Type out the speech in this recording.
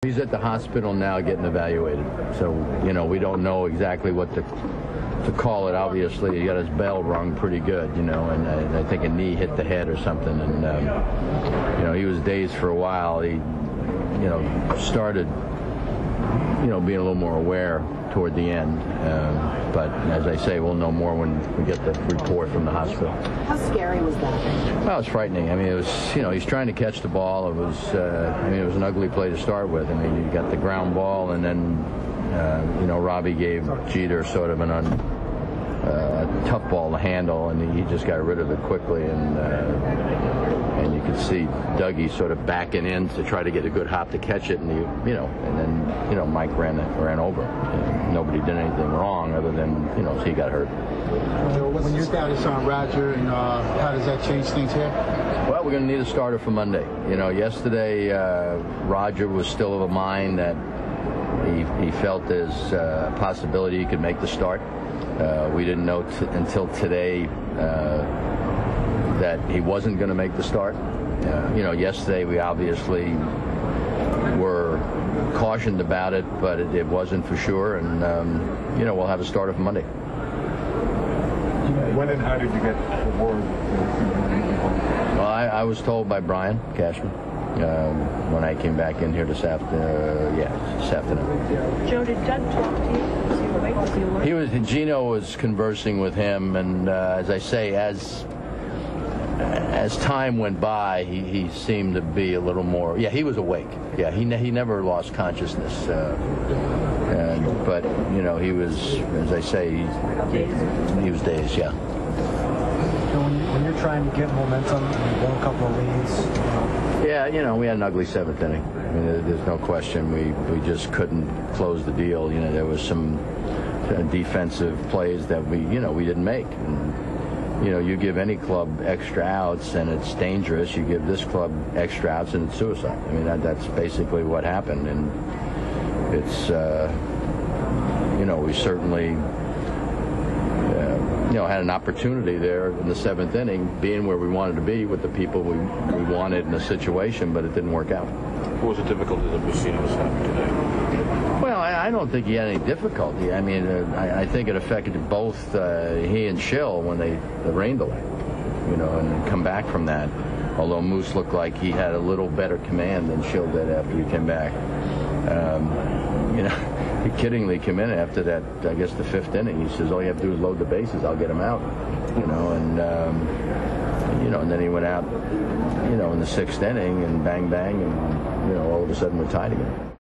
He's at the hospital now getting evaluated. So, we don't know exactly what to call it. Obviously, he got his bell rung pretty good, and I think a knee hit the head or something. And, he was dazed for a while. He, started, being a little more aware toward the end. But as I say, we'll know more when we get the report from the hospital. How scary was that? Well, it was frightening. I mean, it was, he's trying to catch the ball. It was, it was an ugly play to start with. I mean, you got the ground ball, and then, Robbie gave Jeter sort of a tough ball to handle, and he just got rid of it quickly, and you could see Dougie sort of backing in to try to get a good hop to catch it, and and then Mike ran over. Nobody did anything wrong other than he got hurt. When your status on Roger, how does that change things here? Well, we're going to need a starter for Monday. Yesterday Roger was still of a mind that he felt there's a possibility he could make the start. We didn't know until today that he wasn't going to make the start. Yesterday we obviously were cautioned about it, but it wasn't for sure, and we'll have a starter for Monday. When and how did you get the word? Well, I was told by Brian Cashman when I came back in here this afternoon. Joe, did Doug talk to you? Gino was conversing with him, and as I say, as time went by, he seemed to be a little more. Yeah, he was awake. Yeah, he never lost consciousness. But he was, as I say, he was dazed. Yeah. When you're trying to get momentum, you won a couple of leads. Yeah, we had an ugly seventh inning. I mean, there's no question. We just couldn't close the deal. There was some defensive plays that we didn't make. And, you give any club extra outs and it's dangerous. You give this club extra outs and it's suicide. I mean, that's basically what happened. And it's, we certainly, had an opportunity there in the seventh inning, being where we wanted to be with the people we wanted in the situation, but it didn't work out. What was the difficulty that we've seen was happening today? Well, I don't think he had any difficulty. I mean, I think it affected both he and Schill when the rain delay, and come back from that. Although Moose looked like he had a little better command than Schill did after he came back. He kiddingly came in after that, I guess the fifth inning. He says, all you have to do is load the bases, I'll get him out. And then he went out, in the sixth inning and bang, bang, and, all of a sudden we're tied again.